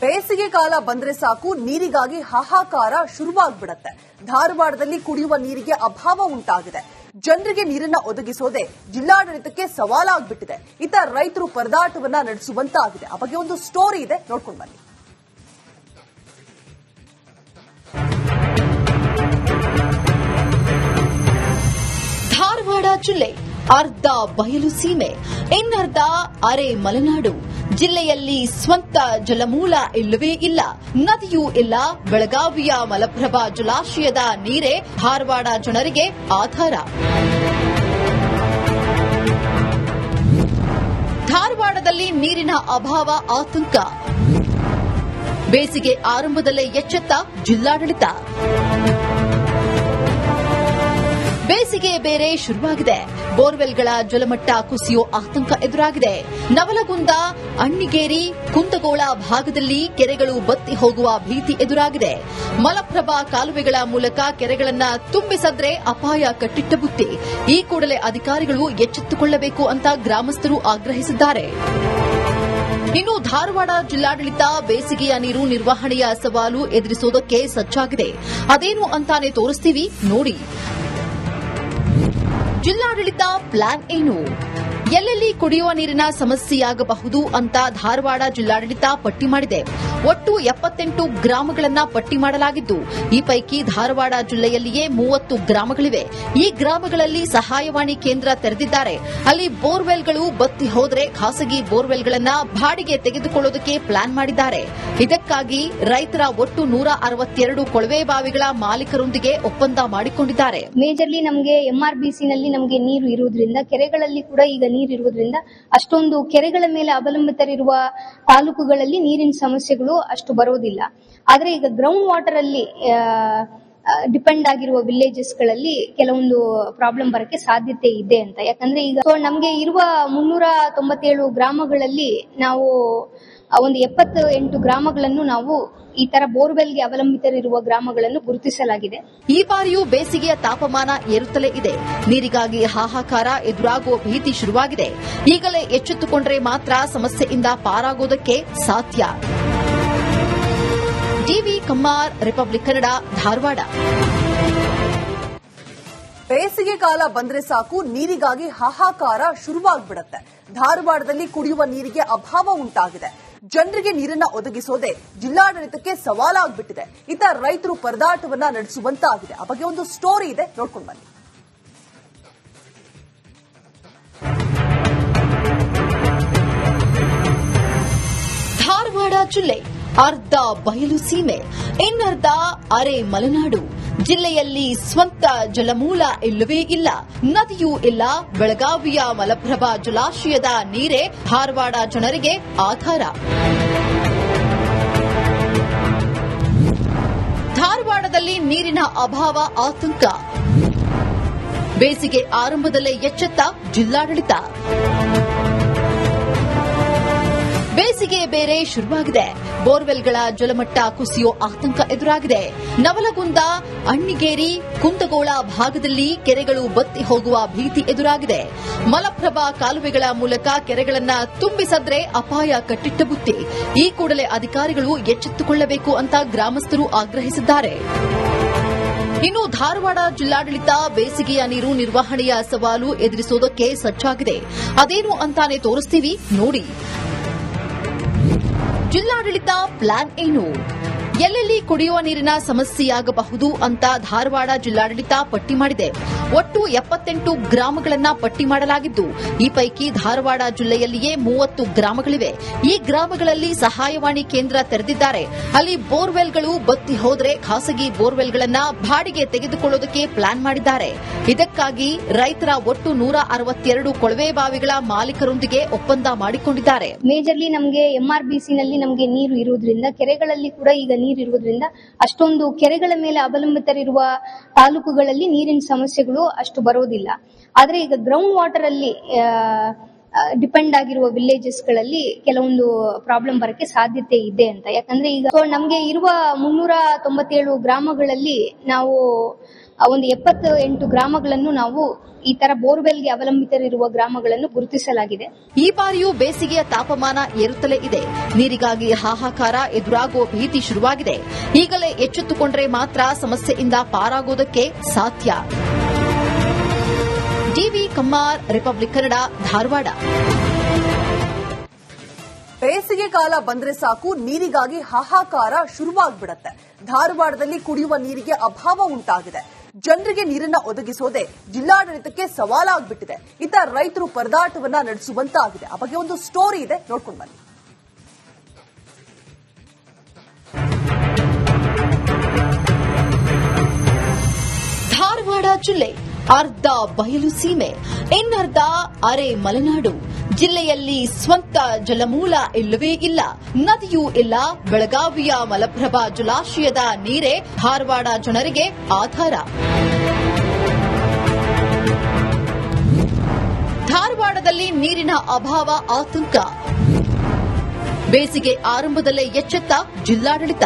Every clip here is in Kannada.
ಬೇಸಿಗೆ ಕಾಲ ಬಂದ್ರೆ ಸಾಕು ನೀರಿಗಾಗಿ ಹಾಹಾಕಾರ ಶುರುವಾಗ್ಬಿಡತ್ತೆ. ಧಾರವಾಡದಲ್ಲಿ ಕುಡಿಯುವ ನೀರಿಗೆ ಅಭಾವ ಉಂಟಾಗಿದೆ. ಜನರಿಗೆ ನೀರನ್ನ ಒದಗಿಸೋದೇ ಜಿಲ್ಲಾಡಳಿತಕ್ಕೆ ಸವಾಲಾಗ್ಬಿಟ್ಟಿದೆ. ಇತ್ತ ರೈತರು ಪರದಾಟವನ್ನ ನಡೆಸುವಂತಾಗಿದೆ. ಆ ಬಗ್ಗೆ ಒಂದು ಸ್ಟೋರಿ ಇದೆ, ನೋಡ್ಕೊಂಡು ಬನ್ನಿ. ಧಾರವಾಡ ಜಿಲ್ಲೆ ಅರ್ಧ ಬಯಲು ಸೀಮೆ, ಇನ್ನರ್ಧ ಅರೆ ಮಲೆನಾಡು. ಜಿಲ್ಲೆಯಲ್ಲಿ ಸ್ವಂತ ಜಲಮೂಲ ಇಲ್ಲವೇ ಇಲ್ಲ, ನದಿಯೂ ಇಲ್ಲ. ಬೆಳಗಾವಿಯ ಮಲಪ್ರಭಾ ಜಲಾಶಯದ ನೀರೇ ಧಾರವಾಡ ಜನರಿಗೆ ಆಧಾರ. ಧಾರವಾಡದಲ್ಲಿ ನೀರಿನ ಅಭಾವ ಆತಂಕ. ಬೇಸಿಗೆ ಆರಂಭದಲ್ಲೇ ಎಚ್ಚೆತ್ತ ಜಿಲ್ಲಾಡಳಿತ. ಬೇಸಿಗೆ ಬೇರೆ ಶುರುವಾಗಿದೆ. ಬೋರ್ವೆಲ್ಗಳ ಜಲಮಟ್ಟ ಕುಸಿಯೋ ಆತಂಕ ಎದುರಾಗಿದೆ. ನವಲಗುಂದ, ಅಣ್ಣಿಗೇರಿ, ಕುಂದಗೋಳ ಭಾಗದಲ್ಲಿ ಕೆರೆಗಳು ಬತ್ತಿ ಹೋಗುವ ಭೀತಿ ಎದುರಾಗಿದೆ. ಮಲಪ್ರಭಾ ಕಾಲುವೆಗಳ ಮೂಲಕ ಕೆರೆಗಳನ್ನು ತುಂಬಿಸದ್ರೆ ಅಪಾಯ ಕಟ್ಟಿಟ್ಟ ಬುತ್ತಿ. ಈ ಕೂಡಲೇ ಅಧಿಕಾರಿಗಳು ಎಚ್ಚೆತ್ತುಕೊಳ್ಳಬೇಕು ಅಂತ ಗ್ರಾಮಸ್ಥರು ಆಗ್ರಹಿಸಿದ್ದಾರೆ. ಇನ್ನು ಧಾರವಾಡ ಜಿಲ್ಲಾಡಳಿತ ಬೇಸಿಗೆಯ ನೀರು ನಿರ್ವಹಣೆಯ ಸವಾಲು ಎದುರಿಸೋದಕ್ಕೆ ಸಜ್ಜಾಗಿದೆ. ಅದೇನು ಅಂತಾನೆ ತೋರಿಸ್ತೀವಿ ನೋಡಿ. ಜಿಲ್ಲಾಡಳಿತ ಪ್ಲಾನ್ ಏನು? ಎಲ್ಲೆಲ್ಲಿ ಕುಡಿಯುವ ನೀರಿನ ಸಮಸ್ಯೆಯಾಗಬಹುದು ಅಂತ ಧಾರವಾಡ ಜಿಲ್ಲಾಡಳಿತ ಪಟ್ಟಿ ಮಾಡಿದೆ. ಒಟ್ಟು 78 ಗ್ರಾಮಗಳನ್ನು ಪಟ್ಟಿ ಮಾಡಲಾಗಿದ್ದು, ಈ ಪೈಕಿ ಧಾರವಾಡ ಜಿಲ್ಲೆಯಲ್ಲಿಯೇ 30 ಗ್ರಾಮಗಳಿವೆ. ಈ ಗ್ರಾಮಗಳಲ್ಲಿ ಸಹಾಯವಾಣಿ ಕೇಂದ್ರ ತೆರೆದಿದ್ದಾರೆ. ಅಲ್ಲಿ ಬೋರ್ವೆಲ್ಗಳು ಬತ್ತಿ ಹೋದರೆ ಖಾಸಗಿ ಬೋರ್ವೆಲ್ಗಳನ್ನು ಬಾಡಿಗೆ ತೆಗೆದುಕೊಳ್ಳೋದಕ್ಕೆ ಪ್ಲಾನ್ ಮಾಡಿದ್ದಾರೆ. ಇದಕ್ಕಾಗಿ ರೈತರ ಒಟ್ಟು 162 ಕೊಳವೆ ಬಾವಿಗಳ ಮಾಲೀಕರೊಂದಿಗೆ ಒಪ್ಪಂದ ಮಾಡಿಕೊಂಡಿದ್ದಾರೆ. ಮೇಜರ್ಲಿ ನಮಗೆ MRBCನಲ್ಲಿ ನಮಗೆ ನೀರು ಇರುವುದರಿಂದ, ಕೆರೆಗಳಲ್ಲಿ ಕೂಡ ಈಗ ನೀರು ಇರುವುದರಿಂದ ಅಷ್ಟೊಂದು ಕೆರೆಗಳ ಮೇಲೆ ಅವಲಂಬಿತರಿರುವ ತಾಲೂಕುಗಳಲ್ಲಿ ನೀರಿನ ಸಮಸ್ಯೆಗಳು ಅಷ್ಟು ಬರೋದಿಲ್ಲ. ಆದ್ರೆ ಈಗ ಗ್ರೌಂಡ್ ವಾಟರ್ ಅಲ್ಲಿ ಡಿಪೆಂಡ್ ಆಗಿರುವ ವಿಲೇಜಸ್ ಗಳಲ್ಲಿ ಕೆಲವೊಂದು ಪ್ರಾಬ್ಲಮ್ ಬರಕ್ಕೆ ಸಾಧ್ಯತೆ ಇದೆ ಅಂತ. ಯಾಕಂದ್ರೆ ಈಗ ನಮಗೆ ಇರುವ 397 ಗ್ರಾಮಗಳಲ್ಲಿ ನಾವು ಒಂದು 78 ಗ್ರಾಮಗಳನ್ನು ನಾವು ಈ ತರ ಬೋರ್ವೆಲ್ಗೆ ಅವಲಂಬಿತರಿರುವ ಗ್ರಾಮಗಳನ್ನು ಗುರುತಿಸಲಾಗಿದೆ. ಈ ಬಾರಿಯೂ ಬೇಸಿಗೆಯ ತಾಪಮಾನ ಏರುತ್ತಲೇ ಇದೆ. ನೀರಿಗಾಗಿ ಹಾಹಾಕಾರ ಎದುರಾಗುವ ಭೀತಿ ಶುರುವಾಗಿದೆ. ಈಗಲೇ ಎಚ್ಚೆತ್ತುಕೊಂಡ್ರೆ ಮಾತ್ರ ಸಮಸ್ಯೆಯಿಂದ ಪಾರಾಗೋದಕ್ಕೆ ಸಾಧ್ಯ. TV Kammar, republic Kannada, Dharwad. ಬೇಸಿಗೆ ಕಾಲ ಬಂದ್ರೆ ಸಾಕು ನೀರಿಗಾಗಿ ಹಾಹಾಕಾರ ಶುರುವಾಗ್ಬಿಡತ್ತೆ. ಧಾರವಾಡದಲ್ಲಿ ಕುಡಿಯುವ ನೀರಿಗೆ ಅಭಾವ ಉಂಟಾಗಿದೆ. ಜನರಿಗೆ ನೀರನ್ನ ಒದಗಿಸೋದೇ ಜಿಲ್ಲಾಡಳಿತಕ್ಕೆ ಸವಾಲಾಗ್ಬಿಟ್ಟಿದೆ. ಇತ್ತ ರೈತರು ಪರದಾಟವನ್ನ ನಡೆಸುವಂತಾಗಿದೆ. ಆ ಬಗ್ಗೆ ಒಂದು ಸ್ಟೋರಿ ಇದೆ, ನೋಡ್ಕೊಂಡು ಬನ್ನಿ. ಧಾರವಾಡ ಜಿಲ್ಲೆ ಅರ್ಧ ಬಯಲು ಸೀಮೆ, ಇನ್ನರ್ಧ ಅರೆ ಮಲೆನಾಡು. ಜಿಲ್ಲೆಯಲ್ಲಿ ಸ್ವಂತ ಜಲಮೂಲ ಇಲ್ಲವೇ ಇಲ್ಲ, ನದಿಯೂ ಇಲ್ಲ. ಬೆಳಗಾವಿಯ ಮಲಪ್ರಭಾ ಜಲಾಶಯದ ನೀರೇ ಧಾರವಾಡ ಜನರಿಗೆ ಆಧಾರ. ಧಾರವಾಡದಲ್ಲಿ ನೀರಿನ ಅಭಾವ ಆತಂಕ. ಬೇಸಿಗೆ ಆರಂಭದಲ್ಲೇ ಎಚ್ಚೆತ್ತ ಜಿಲ್ಲಾಡಳಿತ. ಬೇಸಿಗೆ ಬೇರೆ ಶುರುವಾಗಿದೆ. ಬೋರ್ವೆಲ್ಗಳ ಜಲಮಟ್ಟ ಕುಸಿಯೋ ಆತಂಕ ಎದುರಾಗಿದೆ. ನವಲಗುಂದ, ಅಣ್ಣಿಗೇರಿ, ಕುಂದಗೋಳ ಭಾಗದಲ್ಲಿ ಕೆರೆಗಳು ಬತ್ತಿ ಹೋಗುವ ಭೀತಿ ಎದುರಾಗಿದೆ. ಮಲಪ್ರಭಾ ಕಾಲುವೆಗಳ ಮೂಲಕ ಕೆರೆಗಳನ್ನು ತುಂಬಿಸದ್ರೆ ಅಪಾಯ ಕಟ್ಟಿಟ್ಟ ಬುತ್ತಿ. ಈ ಕೂಡಲೇ ಅಧಿಕಾರಿಗಳು ಎಚ್ಚೆತ್ತುಕೊಳ್ಳಬೇಕು ಅಂತ ಗ್ರಾಮಸ್ಥರು ಆಗ್ರಹಿಸಿದ್ದಾರೆ. ಇನ್ನು ಧಾರವಾಡ ಜಿಲ್ಲಾಡಳಿತ ಬೇಸಿಗೆಯ ನೀರು ನಿರ್ವಹಣೆಯ ಸವಾಲು ಎದುರಿಸೋದಕ್ಕೆ ಸಜ್ಜಾಗಿದೆ. ಅದೇನು ಅಂತಾನೆ ತೋರಿಸ್ತೀವಿ ನೋಡಿ. ಜಿಲ್ಲಾಡಳಿತ ಪ್ಲಾನ್ ಏನು? ಎಲ್ಲೆಲ್ಲಿ ಕುಡಿಯುವ ನೀರಿನ ಸಮಸ್ಯೆಯಾಗಬಹುದು ಅಂತ ಧಾರವಾಡ ಜಿಲ್ಲಾಡಳಿತ ಪಟ್ಟಿ ಮಾಡಿದೆ. ಒಟ್ಟು 78 ಗ್ರಾಮಗಳನ್ನು ಪಟ್ಟಿ ಮಾಡಲಾಗಿದ್ದು, ಈ ಪೈಕಿ ಧಾರವಾಡ ಜಿಲ್ಲೆಯಲ್ಲಿಯೇ 30 ಗ್ರಾಮಗಳಿವೆ. ಈ ಗ್ರಾಮಗಳಲ್ಲಿ ಸಹಾಯವಾಣಿ ಕೇಂದ್ರ ತೆರೆದಿದ್ದಾರೆ. ಅಲ್ಲಿ ಬೋರ್ವೆಲ್ಗಳು ಬತ್ತಿ ಹೋದರೆ ಖಾಸಗಿ ಬೋರ್ವೆಲ್ಗಳನ್ನು ಬಾಡಿಗೆ ತೆಗೆದುಕೊಳ್ಳೋದಕ್ಕೆ ಪ್ಲಾನ್ ಮಾಡಿದ್ದಾರೆ. ಇದಕ್ಕಾಗಿ ರೈತರ ಒಟ್ಟು 162 ಕೊಳವೆ ಬಾವಿಗಳ ಮಾಲೀಕರೊಂದಿಗೆ ಒಪ್ಪಂದ ಮಾಡಿಕೊಂಡಿದ್ದಾರೆ. ಮೇಜರ್ಲಿ ನಮಗೆ MRBCನಲ್ಲಿ ನಮಗೆ ನೀರು ಇರುವುದರಿಂದ, ಕೆರೆಗಳಲ್ಲಿ ಕೂಡ ಈಗ ನೀರು ಇರುವುದರಿಂದ ಅಷ್ಟೊಂದು ಕೆರೆಗಳ ಮೇಲೆ ಅವಲಂಬಿತರಿರುವ ತಾಲೂಕುಗಳಲ್ಲಿ ನೀರಿನ ಸಮಸ್ಯೆಗಳು ಅಷ್ಟು ಬರೋದಿಲ್ಲ. ಆದ್ರೆ ಈಗ ಗ್ರೌಂಡ್ ವಾಟರ್ ಅಲ್ಲಿ ಡಿಪೆಂಡ್ ಆಗಿರುವ ವಿಲೇಜಸ್ ಗಳಲ್ಲಿ ಕೆಲವೊಂದು ಪ್ರಾಬ್ಲಮ್ ಬರಕ್ಕೆ ಸಾಧ್ಯತೆ ಇದೆ ಅಂತ. ಯಾಕಂದ್ರೆ ಈಗ ನಮಗೆ ಇರುವ 397 ಗ್ರಾಮಗಳಲ್ಲಿ ನಾವು ಒಂದು 78 ಗ್ರಾಮಗಳನ್ನು ನಾವು ಈ ತರ ಬೋರ್ವೆಲ್ಗೆ ಅವಲಂಬಿತರಿರುವ ಗ್ರಾಮಗಳನ್ನು ಗುರುತಿಸಲಾಗಿದೆ. ಈ ಬಾರಿಯೂ ಬೇಸಿಗೆಯ ತಾಪಮಾನ ಏರುತ್ತಲೇ ಇದೆ. ನೀರಿಗಾಗಿ ಹಾಹಾಕಾರ ಎದುರಾಗುವ ಭೀತಿ ಶುರುವಾಗಿದೆ. ಈಗಲೇ ಎಚ್ಚೆತ್ತುಕೊಂಡ್ರೆ ಮಾತ್ರ ಸಮಸ್ಯೆಯಿಂದ ಪಾರಾಗೋದಕ್ಕೆ ಸಾಧ್ಯ. TV Kammar, republic Kannada, Dharwad. ಬೇಸಿಗೆ ಕಾಲ ಬಂದ್ರೆ ಸಾಕು ನೀರಿಗಾಗಿ ಹಾಹಾಕಾರ ಶುರುವಾಗ್ಬಿಡತ್ತೆ. ಧಾರವಾಡದಲ್ಲಿ ಕುಡಿಯುವ ನೀರಿಗೆ ಅಭಾವ ಉಂಟಾಗಿದೆ. ಜನರಿಗೆ ನೀರನ್ನ ಒದಗಿಸೋದೇ ಜಿಲ್ಲಾಡಳಿತಕ್ಕೆ ಸವಾಲಾಗ್ಬಿಟ್ಟಿದೆ. ಇತ್ತ ರೈತರು ಪರದಾಟವನ್ನ ನಡೆಸುವಂತಾಗಿದೆ. ಆ ಬಗ್ಗೆ ಒಂದು ಸ್ಟೋರಿ ಇದೆ, ನೋಡ್ಕೊಂಡು ಬನ್ನಿ. ಧಾರವಾಡ ಜಿಲ್ಲೆ ಅರ್ಧ ಬಯಲು ಸೀಮೆ, ಇನ್ನರ್ಧ ಅರೆ ಮಲೆನಾಡು. ಜಿಲ್ಲೆಯಲ್ಲಿ ಸ್ವಂತ ಜಲಮೂಲ ಇಲ್ಲವೇ ಇಲ್ಲ. ನದಿಯೂ ಇಲ್ಲ. ಬೆಳಗಾವಿಯ ಮಲಪ್ರಭಾ ಜಲಾಶಯದ ನೀರೇ ಧಾರವಾಡ ಜನರಿಗೆ ಆಧಾರ. ಧಾರವಾಡದಲ್ಲಿ ನೀರಿನ ಅಭಾವ ಆತಂಕ. ಬೇಸಿಗೆ ಆರಂಭದಲ್ಲೇ ಎಚ್ಚೆತ್ತ ಜಿಲ್ಲಾಡಳಿತ.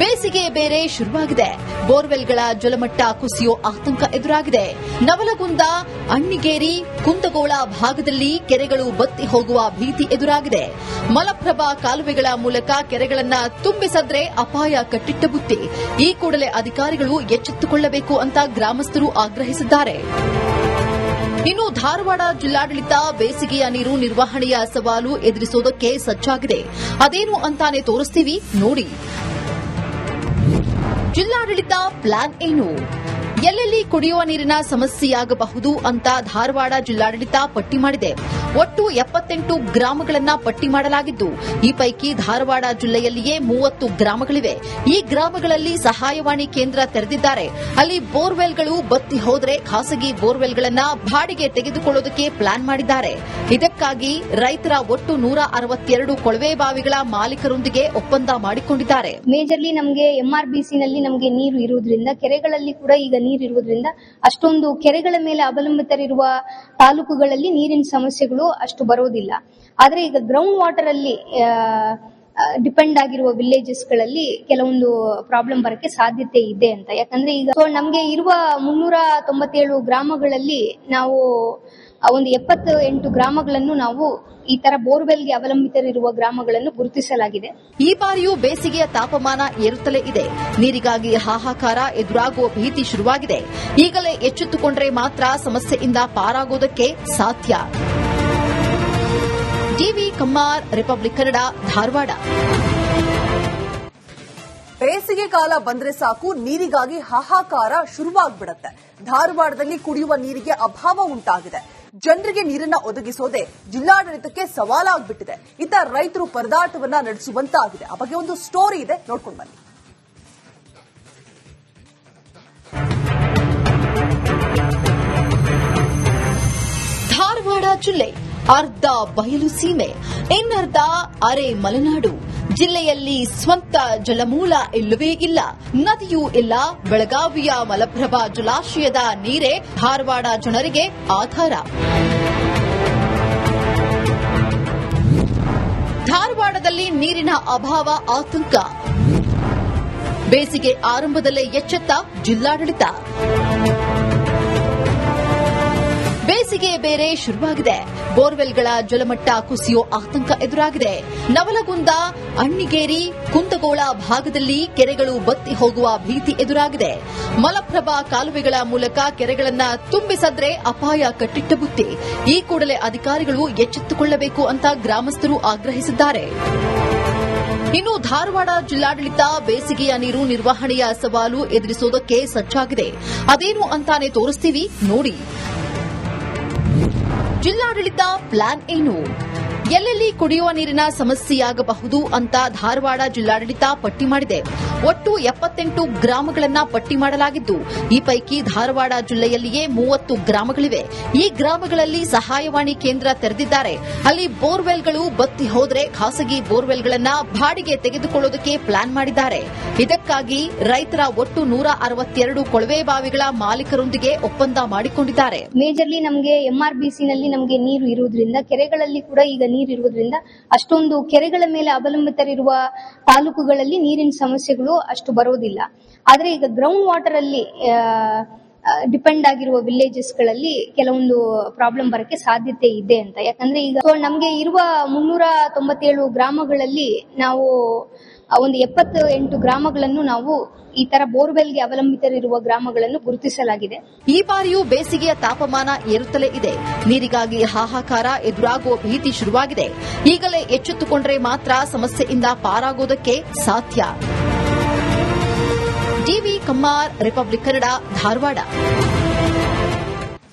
ಬೇಸಿಗೆ ಬೇರೆ ಶುರುವಾಗಿದೆ. ಬೋರ್ವೆಲ್ಗಳ ಜಲಮಟ್ಟ ಕುಸಿಯೋ ಆತಂಕ ಎದುರಾಗಿದೆ. ನವಲಗುಂದ, ಅಣ್ಣಿಗೇರಿ, ಕುಂದಗೋಳ ಭಾಗದಲ್ಲಿ ಕೆರೆಗಳು ಬತ್ತಿ ಹೋಗುವ ಭೀತಿ ಎದುರಾಗಿದೆ. ಮಲಪ್ರಭಾ ಕಾಲುವೆಗಳ ಮೂಲಕ ಕೆರೆಗಳನ್ನು ತುಂಬಿಸದ್ರೆ ಅಪಾಯ ಕಟ್ಟಿಟ್ಟ ಬುತ್ತಿ. ಈ ಕೂಡಲೇ ಅಧಿಕಾರಿಗಳು ಎಚ್ಚೆತ್ತುಕೊಳ್ಳಬೇಕು ಅಂತ ಗ್ರಾಮಸ್ಥರು ಆಗ್ರಹಿಸಿದ್ದಾರೆ. ಇನ್ನು ಧಾರವಾಡ ಜಿಲ್ಲಾಡಳಿತ ಬೇಸಿಗೆಯ ನೀರು ನಿರ್ವಹಣೆಯ ಸವಾಲು ಎದುರಿಸೋದಕ್ಕೆ ಸಜ್ಜಾಗಿದೆ. ಅದೇನು ಅಂತಾನೆ ತೋರಿಸ್ತೀವಿ ನೋಡಿ. ಜಿಲ್ಲಾಡಳಿತ ಪ್ಲಾನ್ ಏನು? ಎಲ್ಲೆಲ್ಲಿ ಕುಡಿಯುವ ನೀರಿನ ಸಮಸ್ಯೆಯಾಗಬಹುದು ಅಂತ ಧಾರವಾಡ ಜಿಲ್ಲಾಡಳಿತ ಪಟ್ಟಿ ಮಾಡಿದೆ. ಒಟ್ಟು 78 ಗ್ರಾಮಗಳನ್ನು ಪಟ್ಟಿ ಮಾಡಲಾಗಿದ್ದು, ಈ ಪೈಕಿ ಧಾರವಾಡ ಜಿಲ್ಲೆಯಲ್ಲಿಯೇ 30 ಗ್ರಾಮಗಳಿವೆ. ಈ ಗ್ರಾಮಗಳಲ್ಲಿ ಸಹಾಯವಾಣಿ ಕೇಂದ್ರ ತೆರೆದಿದ್ದಾರೆ. ಅಲ್ಲಿ ಬೋರ್ವೆಲ್ಗಳು ಬತ್ತಿ ಹೋದರೆ ಖಾಸಗಿ ಬೋರ್ವೆಲ್ಗಳನ್ನು ಬಾಡಿಗೆ ತೆಗೆದುಕೊಳ್ಳೋದಕ್ಕೆ ಪ್ಲಾನ್ ಮಾಡಿದ್ದಾರೆ. ಇದಕ್ಕಾಗಿ ರೈತರ ಒಟ್ಟು 162 ಕೊಳವೆ ಬಾವಿಗಳ ಮಾಲೀಕರೊಂದಿಗೆ ಒಪ್ಪಂದ ಮಾಡಿಕೊಂಡಿದ್ದಾರೆ. ಮೇಜರ್ಲಿ ನಮಗೆ MRBC ನಲ್ಲಿ ನಮಗೆ ನೀರು ಇರುವುದರಿಂದ, ಕೆರೆಗಳಲ್ಲಿ ಕೂಡ ಈಗ ನೀರು ಇರುವುದರಿಂದ ಅಷ್ಟೊಂದು ಕೆರೆಗಳ ಮೇಲೆ ಅವಲಂಬಿತರಿರುವ ತಾಲೂಕುಗಳಲ್ಲಿ ನೀರಿನ ಸಮಸ್ಯೆಗಳು ಅಷ್ಟು ಬರೋದಿಲ್ಲ. ಆದ್ರೆ ಈಗ ಗ್ರೌಂಡ್ ವಾಟರ್ ಅಲ್ಲಿ ಡಿಪೆಂಡ್ ಆಗಿರುವ ವಿಲೇಜಸ್ ಗಳಲ್ಲಿ ಕೆಲವೊಂದು ಪ್ರಾಬ್ಲಮ್ ಬರಕ್ಕೆ ಸಾಧ್ಯತೆ ಇದೆ ಅಂತ. ಯಾಕಂದ್ರೆ ಈಗ ನಮ್ಗೆ ಇರುವ 397 ಗ್ರಾಮಗಳಲ್ಲಿ ನಾವು ಒಂದು 78 ಗ್ರಾಮಗಳನ್ನು ನಾವು ಈ ತರ ಬೋರ್ವೆಲ್ಗೆ ಅವಲಂಬಿತರಿರುವ ಗ್ರಾಮಗಳನ್ನು ಗುರುತಿಸಲಾಗಿದೆ. ಈ ಬಾರಿಯೂ ಬೇಸಿಗೆಯ ತಾಪಮಾನ ಏರುತ್ತಲೇ ಇದೆ. ನೀರಿಗಾಗಿ ಹಾಹಾಕಾರ ಎದುರಾಗುವ ಭೀತಿ ಶುರುವಾಗಿದೆ. ಈಗಲೇ ಎಚ್ಚೆತ್ತುಕೊಂಡ್ರೆ ಮಾತ್ರ ಸಮಸ್ಯೆಯಿಂದ ಪಾರಾಗೋದಕ್ಕೆ ಸಾಧ್ಯ. TV Kammar, republic Kannada, Dharwad. ಬೇಸಿಗೆ ಕಾಲ ಬಂದ್ರೆ ಸಾಕು ನೀರಿಗಾಗಿ ಹಾಹಾಕಾರ ಶುರುವಾಗ್ಬಿಡತ್ತೆ. ಧಾರವಾಡದಲ್ಲಿ ಕುಡಿಯುವ ನೀರಿಗೆ ಅಭಾವ ಉಂಟಾಗಿದೆ. ಜನರಿಗೆ ನೀರನ್ನ ಒದಗಿಸೋದೇ ಜಿಲ್ಲಾಡಳಿತಕ್ಕೆ ಸವಾಲಾಗ್ಬಿಟ್ಟಿದೆ. ಇತ್ತ ರೈತರು ಪರದಾಟವನ್ನ ನಡೆಸುವಂತಾಗಿದೆ. ಆ ಬಗ್ಗೆ ಒಂದು ಸ್ಟೋರಿ ಇದೆ, ನೋಡ್ಕೊಂಡು ಬನ್ನಿ. ಧಾರವಾಡ ಜಿಲ್ಲೆ ಅರ್ಧ ಬಯಲು ಸೀಮೆ, ಇನ್ನರ್ಧ ಅರೆ ಮಲೆನಾಡು. ಜಿಲ್ಲೆಯಲ್ಲಿ ಸ್ವಂತ ಜಲಮೂಲ ಇಲ್ಲವೇ ಇಲ್ಲ. ನದಿಯೂ ಇಲ್ಲ. ಬೆಳಗಾವಿಯ ಮಲಪ್ರಭಾ ಜಲಾಶಯದ ನೀರೇ ಧಾರವಾಡ ಜನರಿಗೆ ಆಧಾರ. ಧಾರವಾಡದಲ್ಲಿ ನೀರಿನ ಅಭಾವ ಆತಂಕ. ಬೇಸಿಗೆ ಆರಂಭದಲ್ಲೇ ಎಚ್ಚೆತ್ತ ಜಿಲ್ಲಾಡಳಿತ. ಬೇಸಿಗೆ ಬೇರೆ ಶುರುವಾಗಿದೆ. ಬೋರ್ವೆಲ್ಗಳ ಜಲಮಟ್ಟ ಕುಸಿಯೋ ಆತಂಕ ಎದುರಾಗಿದೆ. ನವಲಗುಂದ, ಅಣ್ಣಿಗೇರಿ, ಕುಂದಗೋಳ ಭಾಗದಲ್ಲಿ ಕೆರೆಗಳು ಬತ್ತಿ ಹೋಗುವ ಭೀತಿ ಎದುರಾಗಿದೆ. ಮಲಪ್ರಭಾ ಕಾಲುವೆಗಳ ಮೂಲಕ ಕೆರೆಗಳನ್ನು ತುಂಬಿಸದ್ರೆ ಅಪಾಯ ಕಟ್ಟಿಟ್ಟ ಬುತ್ತಿ. ಈ ಕೂಡಲೇ ಅಧಿಕಾರಿಗಳು ಎಚ್ಚೆತ್ತುಕೊಳ್ಳಬೇಕು ಅಂತ ಗ್ರಾಮಸ್ಥರು ಆಗ್ರಹಿಸಿದ್ದಾರೆ. ಇನ್ನು ಧಾರವಾಡ ಜಿಲ್ಲಾಡಳಿತ ಬೇಸಿಗೆಯ ನೀರು ನಿರ್ವಹಣೆಯ ಸವಾಲು ಎದುರಿಸೋದಕ್ಕೆ ಸಜ್ಜಾಗಿದೆ. ಅದೇನು ಅಂತಾನೆ ತೋರಿಸ್ತೀವಿ ನೋಡಿ. ಜಿಲ್ಲಾಡಳಿತ ಪ್ಲಾನ್ ಏನು? ಎಲ್ಲೆಲ್ಲಿ ಕುಡಿಯುವ ನೀರಿನ ಸಮಸ್ಯೆಯಾಗಬಹುದು ಅಂತ ಧಾರವಾಡ ಜಿಲ್ಲಾಡಳಿತ ಪಟ್ಟಿ ಮಾಡಿದೆ. ಒಟ್ಟು 78 ಗ್ರಾಮಗಳನ್ನು ಪಟ್ಟಿ ಮಾಡಲಾಗಿದ್ದು, ಈ ಪೈಕಿ ಧಾರವಾಡ ಜಿಲ್ಲೆಯಲ್ಲಿಯೇ 30 ಗ್ರಾಮಗಳಿವೆ. ಈ ಗ್ರಾಮಗಳಲ್ಲಿ ಸಹಾಯವಾಣಿ ಕೇಂದ್ರ ತೆರೆದಿದ್ದಾರೆ. ಅಲ್ಲಿ ಬೋರ್ವೆಲ್ಗಳು ಬತ್ತಿ ಹೋದರೆ ಖಾಸಗಿ ಬೋರ್ವೆಲ್ಗಳನ್ನು ಬಾಡಿಗೆ ತೆಗೆದುಕೊಳ್ಳೋದಕ್ಕೆ ಪ್ಲಾನ್ ಮಾಡಿದ್ದಾರೆ. ಇದಕ್ಕಾಗಿ ರೈತರ ಒಟ್ಟು 162 ಕೊಳವೆ ಬಾವಿಗಳ ಮಾಲೀಕರೊಂದಿಗೆ ಒಪ್ಪಂದ ಮಾಡಿಕೊಂಡಿದ್ದಾರೆ. ಮೇಜರ್ಲಿ ನಮಗೆ MRBC ನಲ್ಲಿ ನಮಗೆ ನೀರು ಇರುವುದರಿಂದ, ಕೆರೆಗಳಲ್ಲಿ ಕೂಡ ಈಗ ನೀರಿರುವುದರಿಂದ ಅಷ್ಟೊಂದು ಕೆರೆಗಳ ಮೇಲೆ ಅವಲಂಬಿತರಿರುವ ತಾಲೂಕುಗಳಲ್ಲಿ ನೀರಿನ ಸಮಸ್ಯೆಗಳು ಅಷ್ಟು ಬರೋದಿಲ್ಲ. ಆದ್ರೆ ಈಗ ಗ್ರೌಂಡ್ ವಾಟರ್ ಅಲ್ಲಿ ಡಿಪೆಂಡ್ ಆಗಿರುವ ವಿಲೇಜಸ್ ಗಳಲ್ಲಿ ಕೆಲವೊಂದು ಪ್ರಾಬ್ಲಮ್ ಬರಕ್ಕೆ ಸಾಧ್ಯತೆ ಇದೆ ಅಂತ. ಯಾಕಂದ್ರೆ ಈಗ ನಮ್ಗೆ ಇರುವ 397 ಗ್ರಾಮಗಳಲ್ಲಿ ನಾವು ಒಂದು 78 ಗ್ರಾಮಗಳನ್ನು ನಾವು ಈ ತರ ಬೋರ್ವೆಲ್ಗೆ ಅವಲಂಬಿತರಿರುವ ಗ್ರಾಮಗಳನ್ನು ಗುರುತಿಸಲಾಗಿದೆ. ಈ ಬಾರಿಯೂ ಬೇಸಿಗೆಯ ತಾಪಮಾನ ಏರುತ್ತಲೇ ಇದೆ. ನೀರಿಗಾಗಿ ಹಾಹಾಕಾರ ಎದುರಾಗುವ ಭೀತಿ ಶುರುವಾಗಿದೆ. ಈಗಲೇ ಎಚ್ಚೆತ್ತುಕೊಂಡ್ರೆ ಮಾತ್ರ ಸಮಸ್ಯೆಯಿಂದ ಪಾರಾಗೋದಕ್ಕೆ ಸಾಧ್ಯ. TV Kammar, republic Kannada, Dharwad.